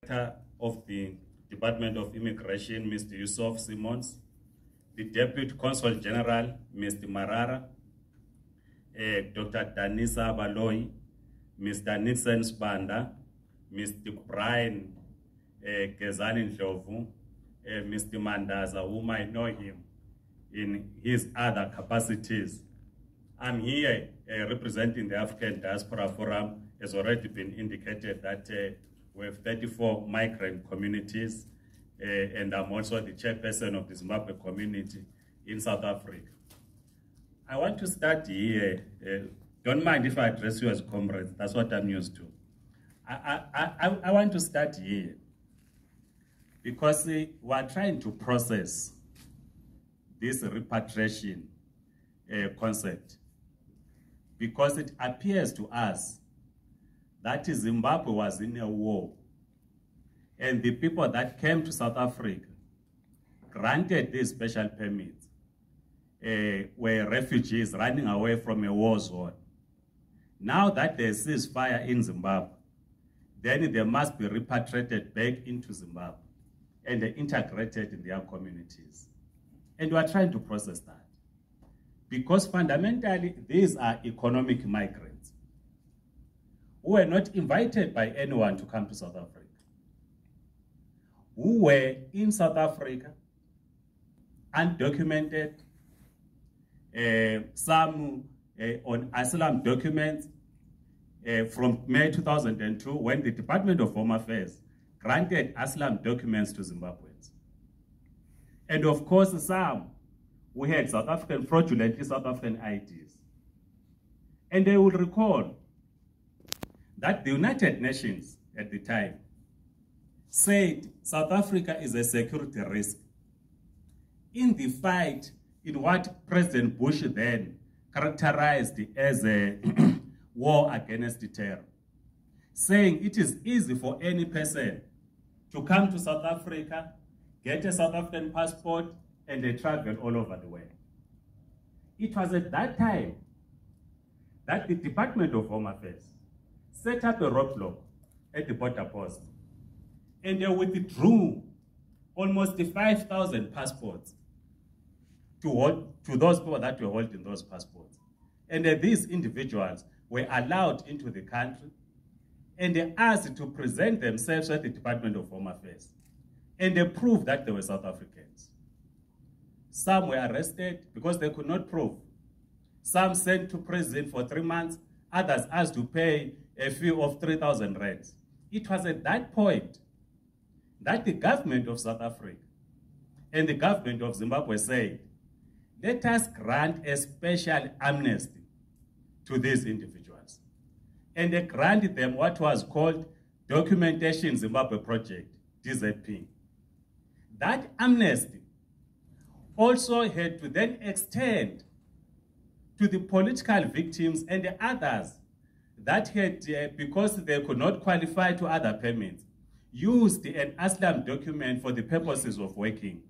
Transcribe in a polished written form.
Director of the Department of Immigration, Mr. Yusuf Simmons, the Deputy Consul General, Mr. Marara, Dr. Danisa Baloyi, Mr. Nixon Spanda, Mr. Brian Gezani Ndlovu, Mr. Mandaza, whom I know him in his other capacities. I'm here representing the African Diaspora Forum. Has already been indicated that we have 34 migrant communities, and I'm also the chairperson of the Zimbabwe community in South Africa. I want to start here. Don't mind if I address you as comrades. That's what I'm used to. I want to start here because we are trying to process this repatriation concept, because it appears to us that Zimbabwe was in a war, and the people that came to South Africa, granted these special permits, were refugees running away from a war zone. Now that there's ceasefire in Zimbabwe, then they must be repatriated back into Zimbabwe and integrated in their communities. And we are trying to process that, because fundamentally these are economic migrants who were not invited by anyone to come to South Africa, who were in South Africa, undocumented, some on asylum documents from May 2002, when the Department of Home Affairs granted asylum documents to Zimbabweans. And of course, some who had fraudulently South African IDs. And they will recall that the United Nations at the time said South Africa is a security risk in the fight in what President Bush then characterized as a war against terror, saying it is easy for any person to come to South Africa, get a South African passport, and they travel all over the world. It was at that time that the Department of Home Affairs set up a roadblock at the border post, and they withdrew almost 5,000 passports to those people that were holding those passports. And these individuals were allowed into the country, and they asked to present themselves at the Department of Home Affairs, and they proved that they were South Africans. Some were arrested because they could not prove. Some sent to prison for 3 months, others asked to pay a fee of 3,000 rands. It was at that point that the government of South Africa and the government of Zimbabwe said, let us grant a special amnesty to these individuals. And they granted them what was called Documentation Zimbabwe Project, ZEP. That amnesty also had to then extend to the political victims and the others that had, because they could not qualify to other permits, used an asylum document for the purposes of working